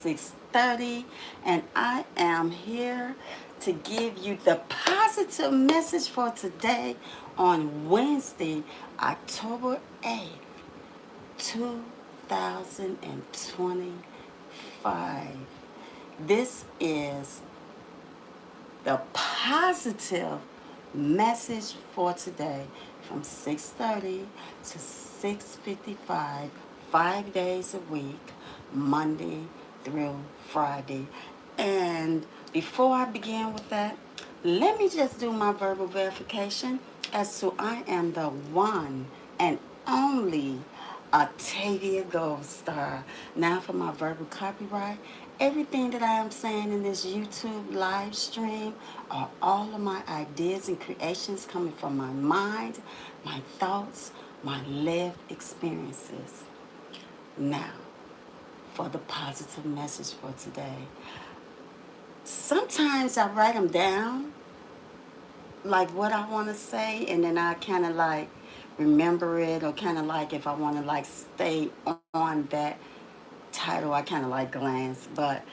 6:30, and I am here to give you the positive message for today on Wednesday, October 8th, 2025. This is the positive message for today from 6:30 to 6:55, 5 days a week, Monday through Friday. And before I begin with that, let me just do my verbal verification as to I am the one and only Atavia GoldStar. Now for my verbal copyright. Everything that I am saying in this YouTube live stream are all of my ideas and creations coming from my mind, my thoughts, my lived experiences. Now, for the positive message for today. Sometimes I write them down, like what I want to say, and then I kind of like remember it, or kind of like if I want to like stay on that title, I kind of like glance. But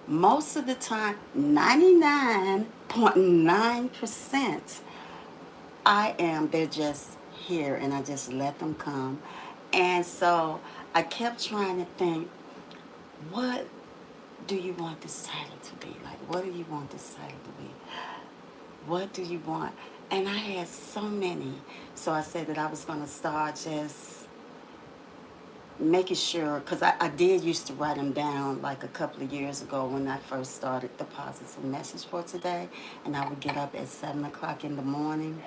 most of the time, 99.9%, they're just here and I just let them come. And so I kept trying to think, what do you want this title to be? Like, what do you want this title to be? What do you want? And I had so many. So I said that I was going to start just making sure, because I did used to write them down like a couple of years ago when I first started the positive message for today. And I would get up at 7 o'clock in the morning.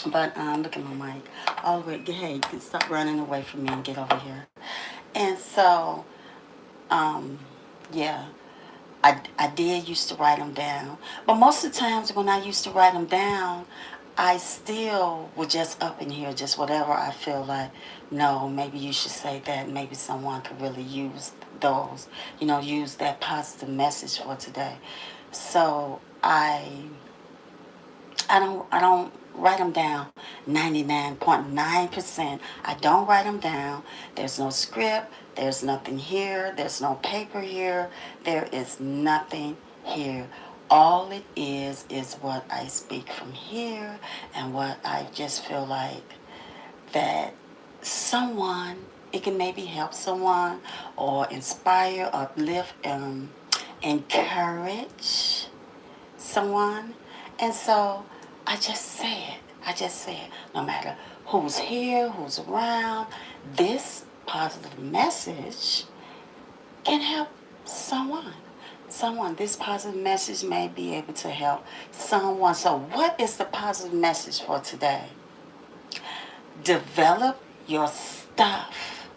But look at my mic. All the way, hey, stop running away from me and get over here. And so, um, yeah. I did used to write them down. But most of the times when I used to write them down, I still was just up in here, just whatever I feel like, no, maybe you should say that. Maybe someone could really use those, use that positive message for today. So I don't write them down 99.9%. I don't write them down. There's no script. There's nothing here. There's no paper here. There is nothing here. All it is what I speak from here and what I just feel like that someone, it can maybe help someone or inspire, uplift, encourage someone. And so I just say it. I just say it. No matter who's here, who's around, this positive message can help someone. This positive message may be able to help someone. So what is the positive message for today? Develop your stuff.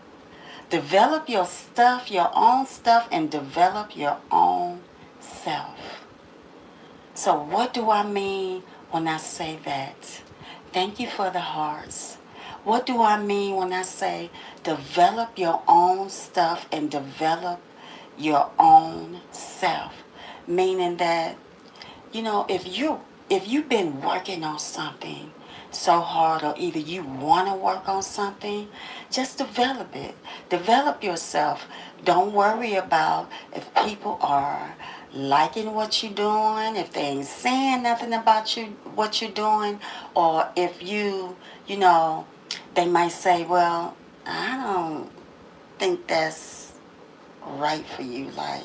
Develop your stuff, your own stuff, and develop your own self. So what do I mean when I say that? Thank you for the hearts. What do I mean when I say develop your own stuff and develop your own self? Meaning that, if you've been working on something so hard, or either you want to work on something, just develop it. Develop yourself. Don't worry about if people are liking what you're doing, if they ain't saying nothing about you, what you're doing, or if they might say, well, I don't think that's right for you. Like,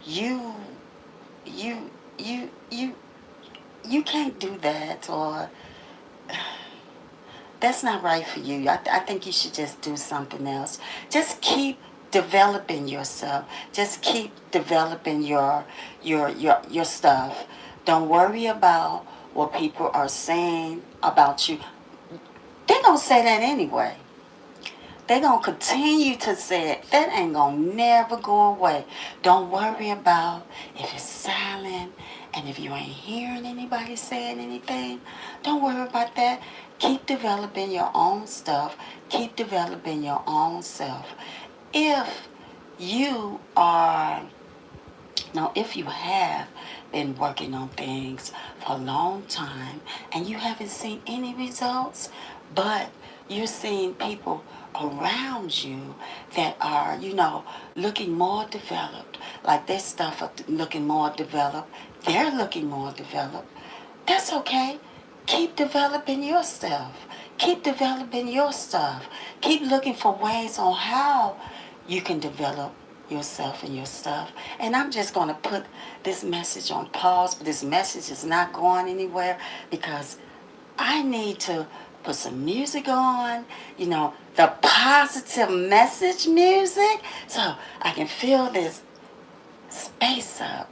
you, you, you, you, you can't do that, or that's not right for you. I think you should just do something else. Just keep developing yourself. Just keep developing your stuff. Don't worry about what people are saying about you. They're going to say that anyway. They're going to continue to say it. That ain't going to never go away. Don't worry about if it's silent and if you ain't hearing anybody saying anything. Don't worry about that. Keep developing your own stuff. Keep developing your own self. If you are, now if you have been working on things for a long time and you haven't seen any results, but you're seeing people around you that are, looking more developed. Like their stuff are looking more developed. They're looking more developed. That's okay. Keep developing yourself. Keep developing your stuff. Keep looking for ways on how you can develop yourself and your stuff. And I'm just going to put this message on pause, but this message is not going anywhere because I need to put some music on, the positive message music, so I can fill this space up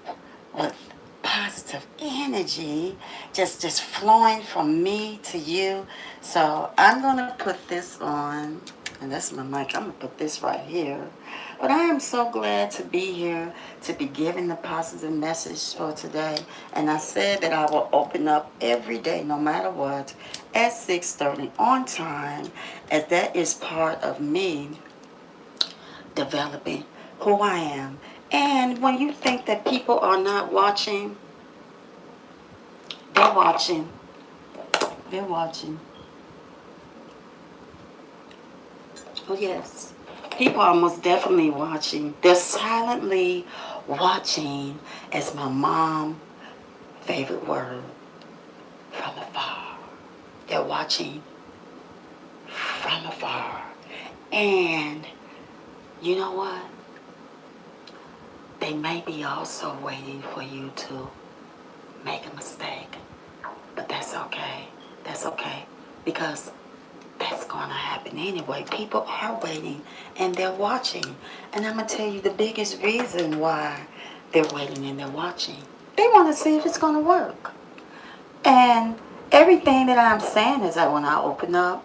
with positive energy just flowing from me to you. So I'm gonna put this on, and that's my mic. I'm gonna put this right here. But I am so glad to be here to be giving the positive message for today. And I said that I will open up every day, no matter what, at 6:30 on time, as that is part of me developing who I am. And when you think that people are not watching, they're watching. They're watching. Oh, yes. People are most definitely watching. They're silently watching, as my mom's favorite word, from afar. They're watching from afar. And you know what? They may be also waiting for you to make a mistake. But that's okay. That's okay. Because that's going to happen anyway. People are waiting and they're watching. And I'm going to tell you the biggest reason why they're waiting and they're watching. They want to see if it's going to work. And everything that I'm saying is that when I open up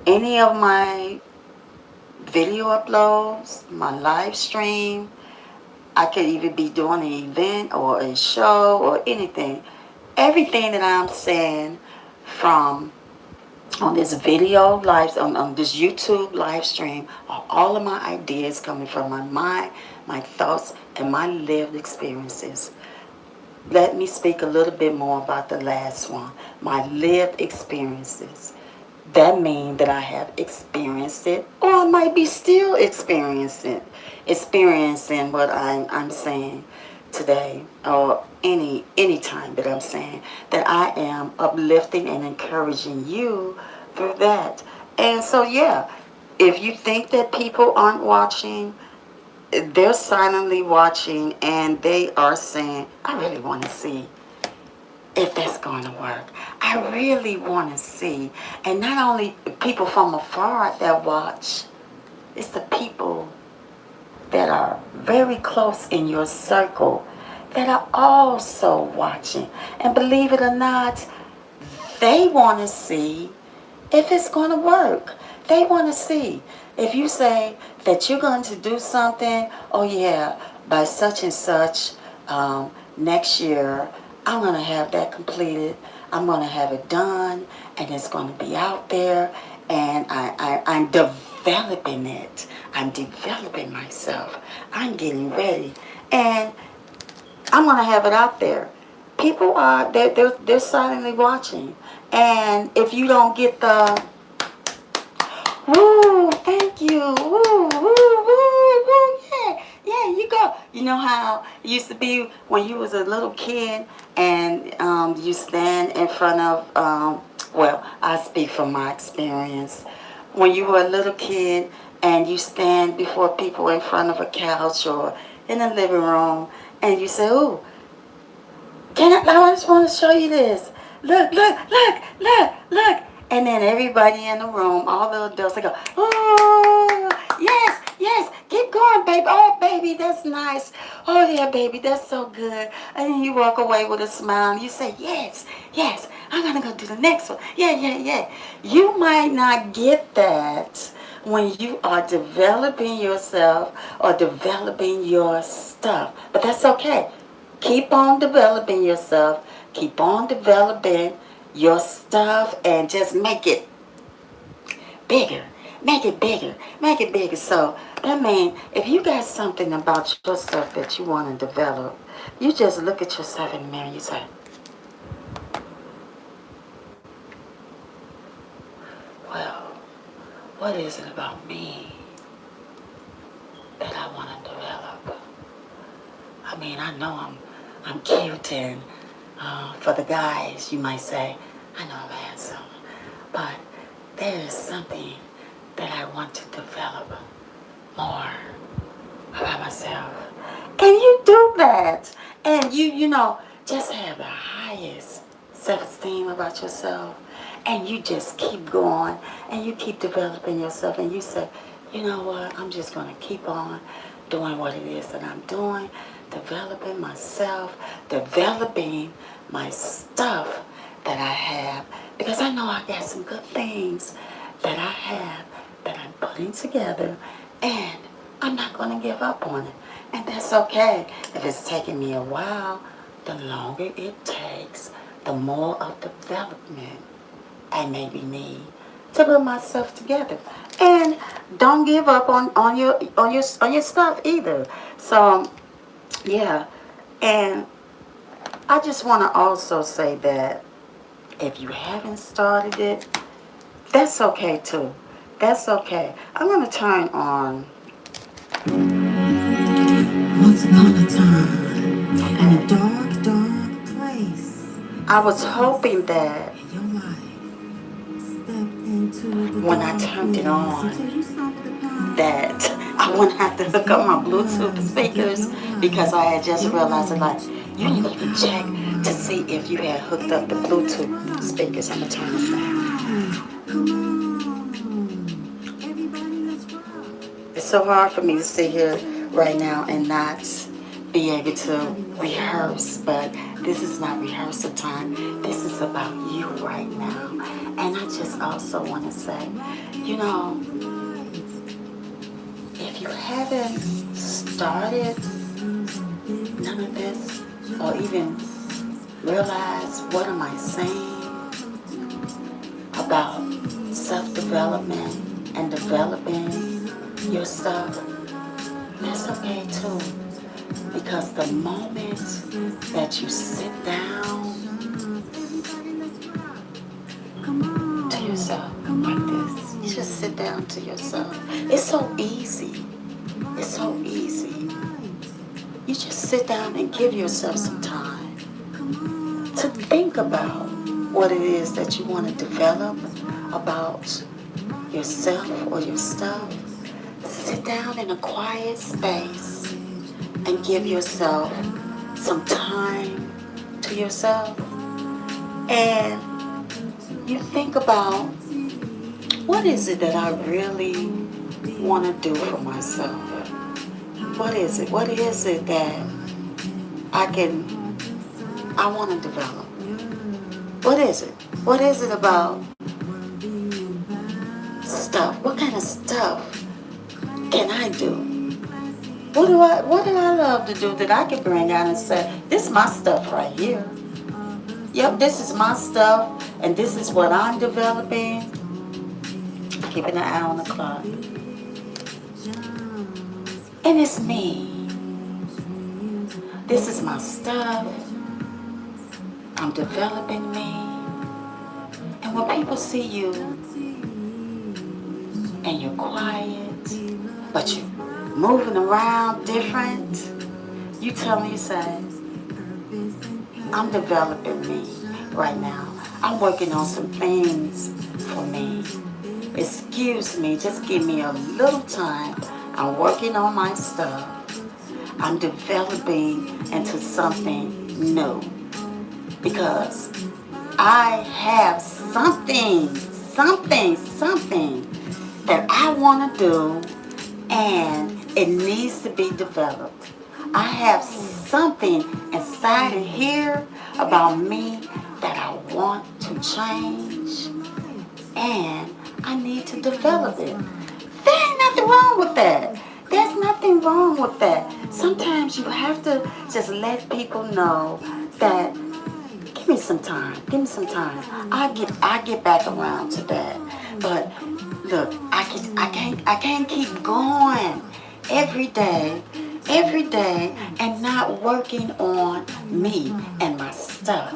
any of my video uploads, my live stream, I could even be doing an event or a show or anything. Everything that I'm saying from on this video live, on this YouTube live stream, are all of my ideas coming from my mind, my thoughts, and my lived experiences. Let me speak a little bit more about the last one, my lived experiences. That means that I have experienced it, or I might be still experiencing what I'm saying today, or any time that I'm saying, that I am uplifting and encouraging you through that. And so, yeah, if you think that people aren't watching, they're silently watching, and they are saying, I really want to see if that's going to work. I really want to see. And not only people from afar that watch, it's the people that are very close in your circle that are also watching. And believe it or not, they want to see if it's going to work. They want to see. If you say that you're going to do something, oh yeah, by such and such, next year, I'm going to have that completed. I'm going to have it done, and it's going to be out there, and I'm developing it. I'm developing myself. I'm getting ready, and I'm going to have it out there. People are, they're silently watching. And if you don't get the, woo, thank you, woo, woo, woo, woo, yeah, you go. You know how it used to be when you was a little kid and you stand in front of, well, I speak from my experience. When you were a little kid and you stand before people in front of a couch or in a living room and you say, ooh, I just want to show you this. Look, look, look, look, look. And then everybody in the room, all the adults, they go, oh, yes, yes, keep going, baby. Oh, baby, that's nice. Oh, yeah, baby, that's so good. And then you walk away with a smile and you say, yes, yes, I'm going to go do the next one. Yeah, yeah, yeah. You might not get that when you are developing yourself or developing your stuff. But that's okay. Keep on developing yourself. Keep on developing your stuff and just make it bigger. Make it bigger. Make it bigger. So, that means if you got something about yourself that you want to develop, you just look at yourself in the mirror and you say, well, what is it about me that I want to develop? I mean, I know I'm cute, and for the guys, you might say, I know I'm handsome, but there is something that I want to develop more about myself. And you do that, and you know, just have the highest self-esteem about yourself, and you just keep going, and you keep developing yourself, and you say, you know what, I'm just going to keep on doing what it is that I'm doing, developing myself, developing my stuff that I have, because I know I got some good things that I have that I'm putting together, and I'm not going to give up on it. And that's okay. If it's taking me a while, the longer it takes, the more of development I maybe need to put myself together. And don't give up on your stuff either. So yeah. And I just want to also say that if you haven't started it, that's okay too. That's okay. I'm going to turn on Once Upon a Time in a Dark, Dark Place. I was hoping that when I turned it on, that I wouldn't have to hook up my Bluetooth speakers, because I had just realized that, like, you didn't even check to see if you had hooked up the Bluetooth speakers. I'm going to turn this down. It's so hard for me to sit here right now and not be able to rehearse, but this is not rehearsal time. This is about you right now. And I just also want to say, you know, if you haven't started none of this, or even realized what am I saying about self-development and developing your stuff, that's okay too. Because the moment that you sit down to yourself like this, you just sit down to yourself. It's so easy. It's so easy. You just sit down and give yourself some time to think about what it is that you want to develop about yourself or your stuff. Sit down in a quiet space and give yourself some time to yourself. And you think about, what is it that I really want to do for myself? What is it? What is it that I want to develop? What is it? What is it about stuff? What kind of stuff can I do? What do I love to do that I can bring out and say, this is my stuff right here. Yep, this is my stuff, and this is what I'm developing. Keeping an eye on the clock. And it's me. This is my stuff. I'm developing me. And when people see you and you're quiet, but you're moving around different, you tell me, you say, I'm developing me right now. I'm working on some things for me. Excuse me, just give me a little time. I'm working on my stuff. I'm developing into something new. Because I have something that I want to do, and it needs to be developed. I have something inside of here about me that I want to change, and I need to develop it. There ain't nothing wrong with that. There's nothing wrong with that. Sometimes you have to just let people know that, give me some time. Give me some time. I get back around to that. But look, I can't keep going every day and not working on me and my stuff.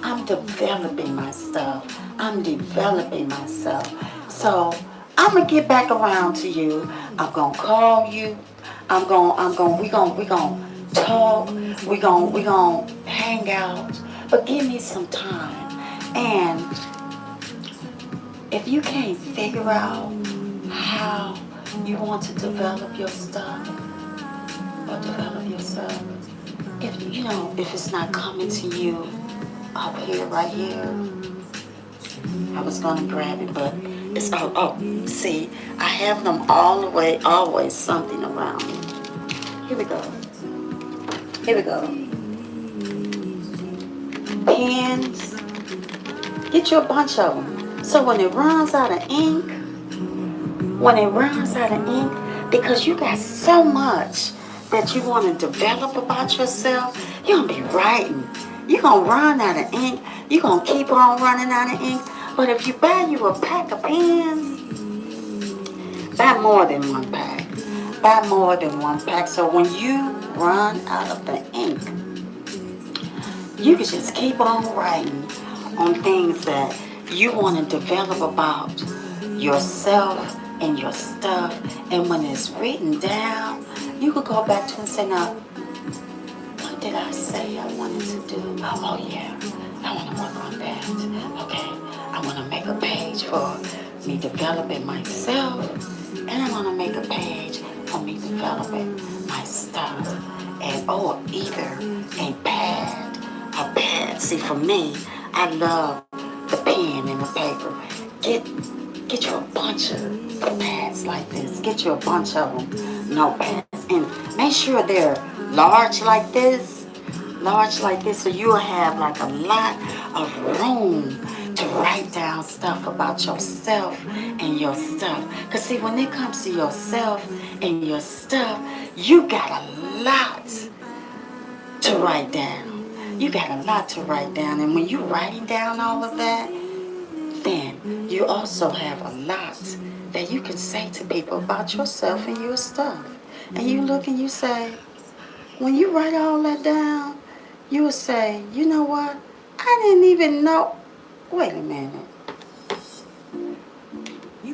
I'm developing my stuff. I'm developing myself. So I'm gonna get back around to you. I'm gonna call you. We gonna talk. We gonna hang out. But give me some time. And if you can't figure out how you want to develop your stuff or develop yourself, if it's not coming to you up here, right here, I was gonna grab it, but it's see, I have them all the way, always something around me. Here we go. Here we go. Pens. Get you a bunch of them. So when it runs out of ink, because you got so much that you want to develop about yourself, you're going to be writing. You're going to run out of ink. You're going to keep on running out of ink. But if you buy you a pack of pens, buy more than one pack. Buy more than one pack. So when you run out of the ink, you can just keep on writing on things that you want to develop about yourself and your stuff. And when it's written down, you could go back to it and say, now, what did I say I wanted to do? Oh yeah, I want to work on that. Okay, I want to make a page for me developing myself, and I want to make a page for me developing my stuff. And either a pad. See, for me, I love the pen and the paper. Get you a bunch of pads like this. Get you a bunch of them, notepads, and make sure they're large like this, so you'll have like a lot of room to write down stuff about yourself and your stuff. Because see, when it comes to yourself and your stuff, you got a lot to write down. You got a lot to write down. And when you're writing down all of that, then you also have a lot that you can say to people about yourself and your stuff. And you look and you say, when you write all that down, you will say, you know what? I didn't even know. Wait a minute.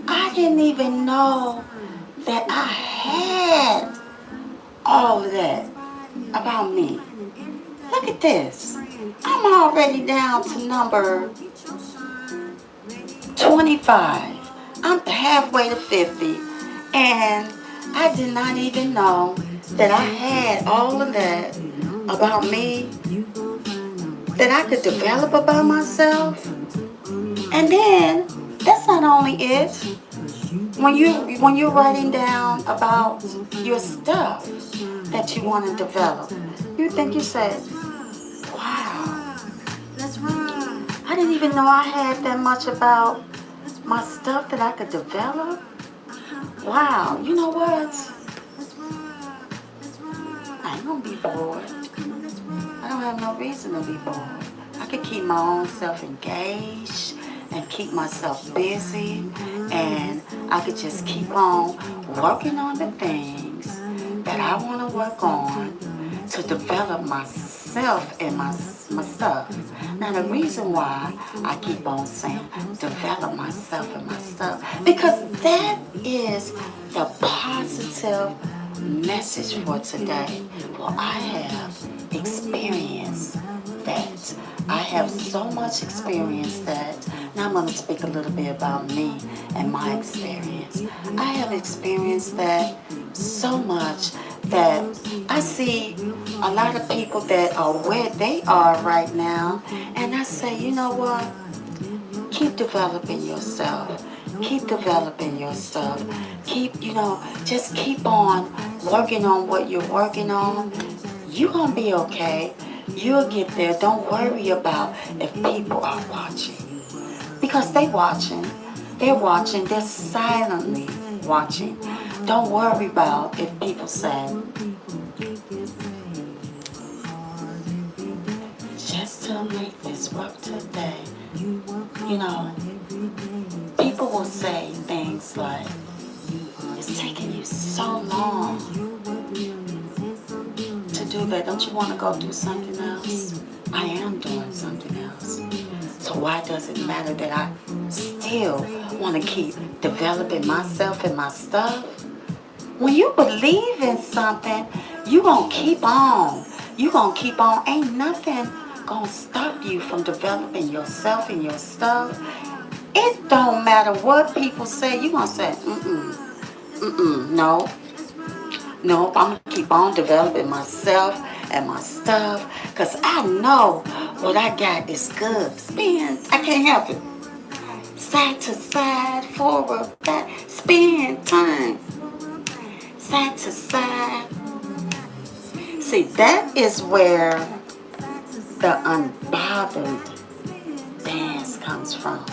I didn't even know that I had all of that about me. Look at this. I'm already down to number 25. I'm halfway to 50. And I did not even know that I had all of that about me, that I could develop about myself. And then, that's not only it. When you're writing down about your stuff that you want to develop, you say, wow, I didn't even know I had that much about my stuff that I could develop. Wow, you know what? I ain't gonna be bored. I don't have no reason to be bored. I could keep my own self engaged and keep myself busy, and I could just keep on working on the things that I want to work on to develop myself and my stuff. Now the reason why I keep on saying develop myself and my stuff, because that is the positive message for today. Well, I have experienced that. I have so much experience that. Now I'm going to speak a little bit about me and my experience. I have experienced that so much that I see a lot of people that are where they are right now, and I say, you know what? Keep developing yourself. Keep developing your stuff. Just keep on working on what you're working on. You're going to be okay. You'll get there. Don't worry about if people are watching. Because they're watching. They're watching. They're silently watching. Don't worry about if people say, just to make this work today. People will say things like, it's taking you so long to do that. Don't you want to go do something else? I am doing something else. So why does it matter that I still want to keep developing myself and my stuff? When you believe in something, you going to keep on. You going to keep on. Ain't nothing going to stop you from developing yourself and your stuff. It don't matter what people say. You going to say, no. No, I'm going to keep on developing myself and my stuff. Because I know what I got is good. Spin. I can't help it. Side to side, forward, back. Spin time. Side to side. See, that is where the unbothered dance comes from.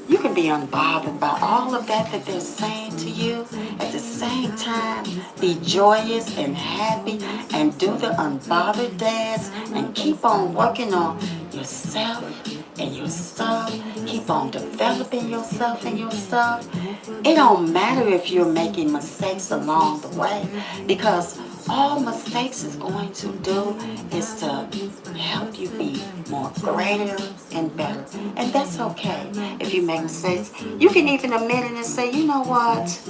You can be unbothered by all of that they're saying to you. At the same time, be joyous and happy and do the unbothered dance and keep on working on yourself and your stuff. Keep on developing yourself and your stuff. It don't matter if you're making mistakes along the way, because all mistakes is going to do is to help you be more greater and better. And that's okay. If you make mistakes, you can even admit it and say, you know what?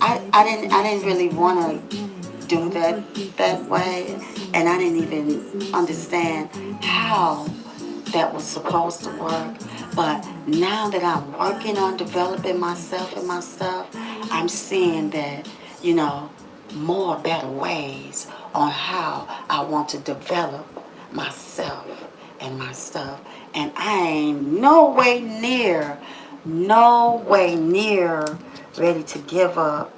I didn't really want to do that way, and I didn't even understand how that was supposed to work. But now that I'm working on developing myself and my stuff, I'm seeing that, more better ways on how I want to develop myself and my stuff. And I ain't no way near ready to give up.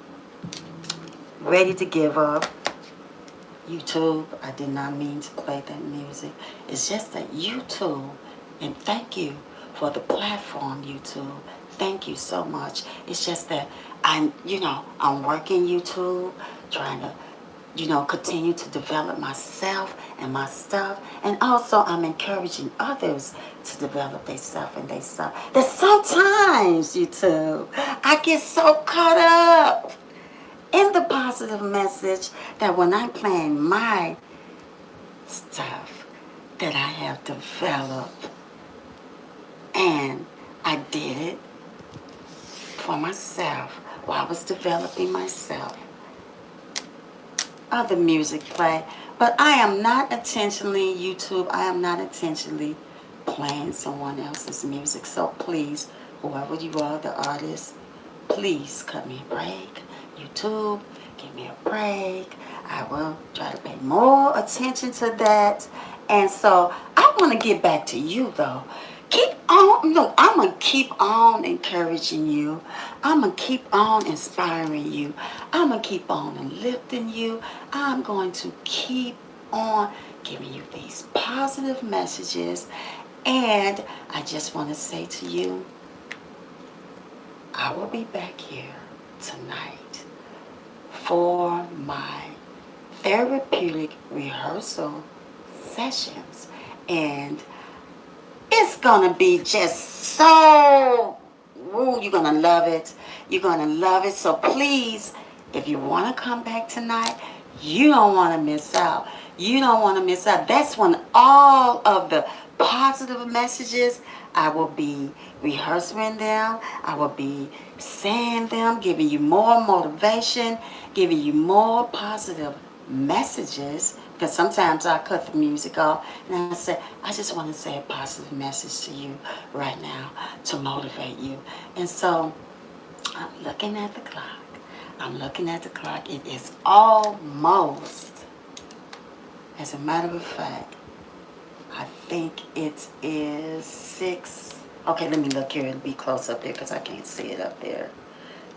YouTube, I did not mean to play that music. It's just that YouTube, and thank you for the platform, YouTube. Thank you so much. It's just that I'm working YouTube, trying to, continue to develop myself and my stuff. And also I'm encouraging others to develop their stuff and their stuff. That sometimes, YouTube, I get so caught up in the positive message that when I'm playing my stuff that I have developed, and I did it for myself while I was developing myself. Other music play, but I am not intentionally, YouTube, I am not intentionally playing someone else's music. So please, whoever you are, the artist, please cut me a break. YouTube, give me a break. I will try to pay more attention to that. And so I want to get back to you, though. Keep on, look, I'm going to keep on encouraging you. I'm going to keep on inspiring you. I'm going to keep on lifting you. I'm going to keep on giving you these positive messages. And I just want to say to you, I will be back here tonight for my therapeutic rehearsal sessions. And it's going to be just so, you're going to love it. You're going to love it. So please, if you want to come back tonight, you don't want to miss out. You don't want to miss out. That's when all of the positive messages, I will be rehearsing them. I will be saying them, giving you more motivation, giving you more positive messages. Because sometimes I cut the music off and I say, I just want to say a positive message to you right now to motivate you. And so I'm looking at the clock. It is almost, as a matter of fact, I think it is 6. Okay, let me look here. It'll be close up there because I can't see it up there.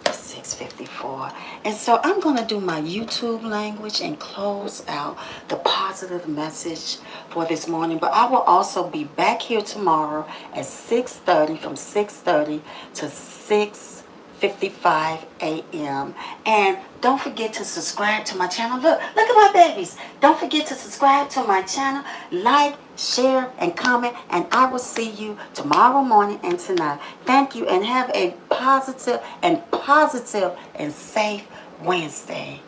6:54. And so I'm going to do my YouTube language and close out the positive message for this morning. But I will also be back here tomorrow at 6:30, from 6:30 to 6:55 a.m. And don't forget to subscribe to my channel. Look at my babies. Don't forget to subscribe to my channel, like, share, and comment. And I will see you tomorrow morning and tonight. Thank you, and have a positive and safe Wednesday.